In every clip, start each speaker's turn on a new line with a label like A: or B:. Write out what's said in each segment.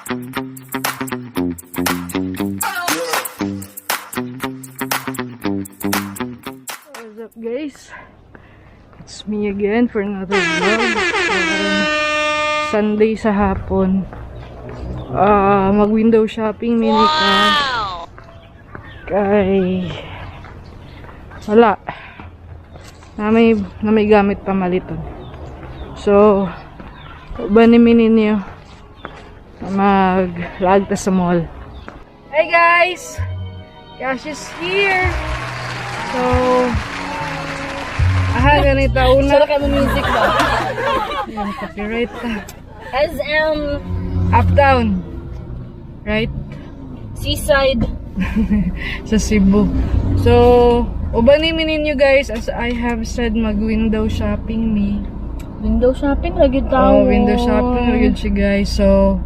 A: What's up guys? It's me again for another vlog. Sunday sa hapon. Mag window shopping mini ka. Kay wala. Na may gamit pa maliton. So banimin ninyo mag-lag ta sa mall. Hey guys! KIESHE'S here! So ganito una.
B: Sala ka mo music ba?
A: Yan, copyright ta.
B: SM
A: Uptown. Right?
B: Seaside.
A: Sa Cebu. So ubanimin ninyo guys, as I have said, mag-window shopping me.
B: Window shopping lagi tao.
A: Window shopping lagi siya guys. So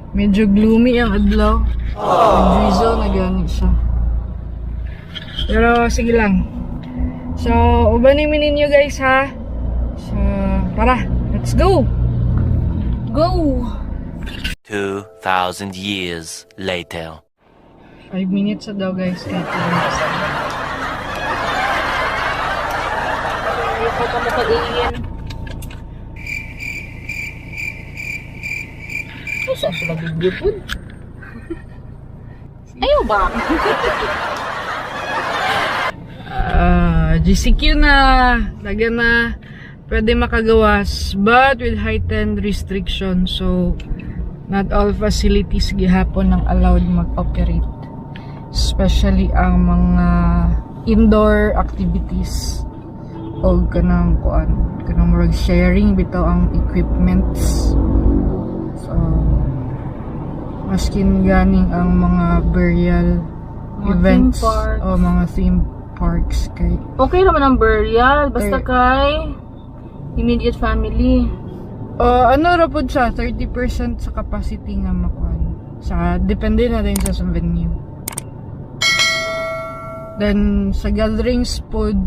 A: medyo gloomy ang adlaw. Drizzle na gani siya. Pero sige lang. So ubanimin ninyo guys ha. So tara, let's go.
B: Go.
C: 2,000 years later.
A: 5 minutes na daw guys. Kahit
B: Ayaw pa ka makag-iyan. Ay, saan sila video po? Ayaw ba?
A: GCQ na. Lagyan na. Pwede makagawas. But with heightened restrictions. So, not all facilities gihapon ang allowed mag-operate. Especially ang mga indoor activities. O kanang murag sharing bitaw ang equipments. So, maskin ganing ang mga burial events o mga theme parks kay
B: Okay naman ang burial. Basta kay immediate family.
A: ano ra pud siya, 30% sa capacity nga makuan. Depende na din sa venue. Then sa gatherings pod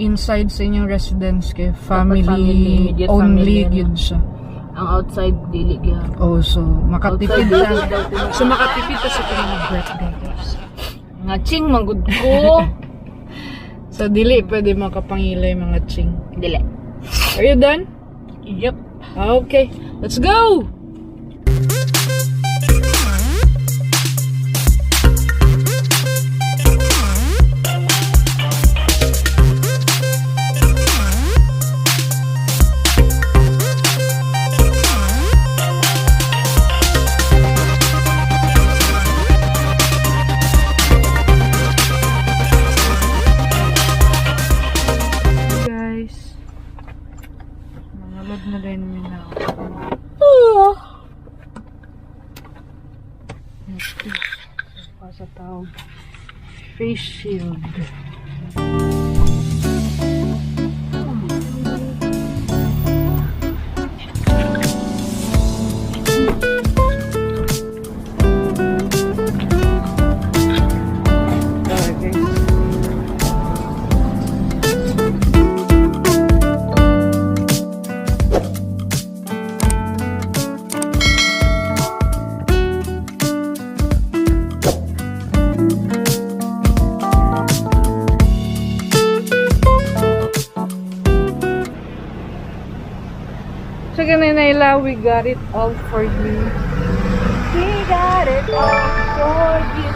A: inside sa inyong residence kay family
B: immediate
A: only
B: family,
A: gyud siya.
B: Ang outside dili gyud.
A: Oh, so makatipid ta. So makatipid ta sa mga birthday guys.
B: Nga ching manggod ko.
A: So dili pwede makapangilay mga ching.
B: Dili.
A: Are you done?
B: Yep.
A: Okay, let's go! Na din Mindanao. Pa sa tawag face shield. So ganun Naila, we got it all for you.
B: We got it all for you.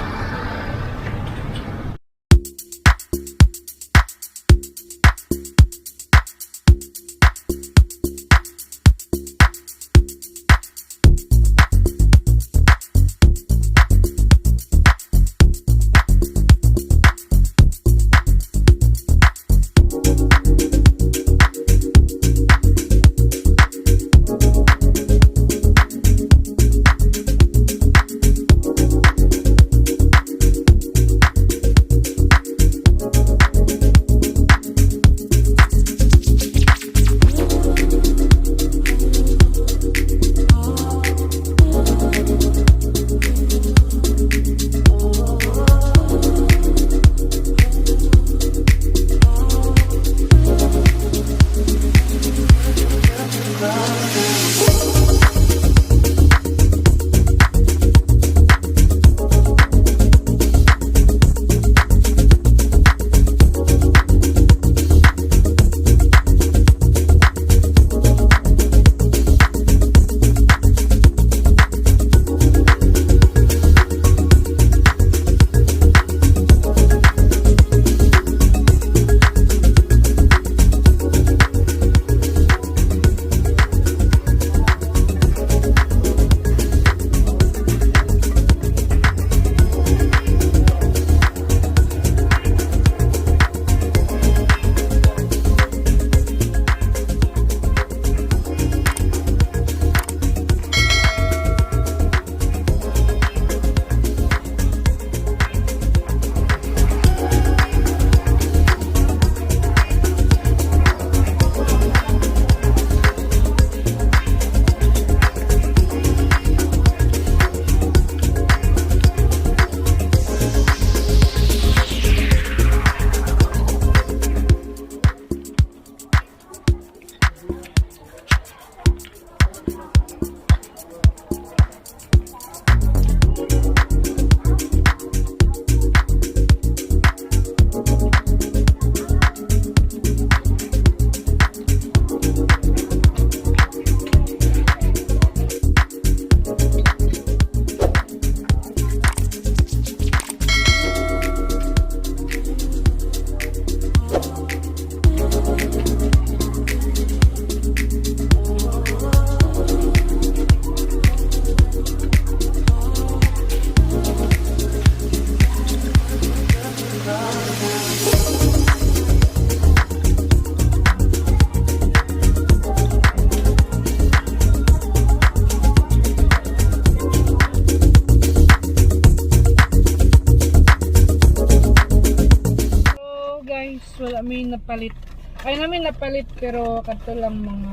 A: napalit. Ay namin napalit pero kato lang mga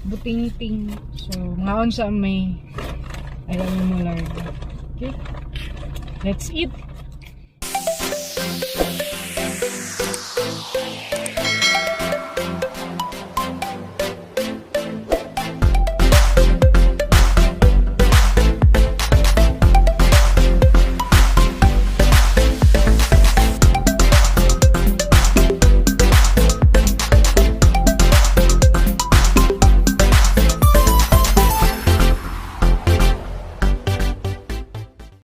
A: buting-ting. So, ngaon sa may alam mo larga. Okay? Let's eat!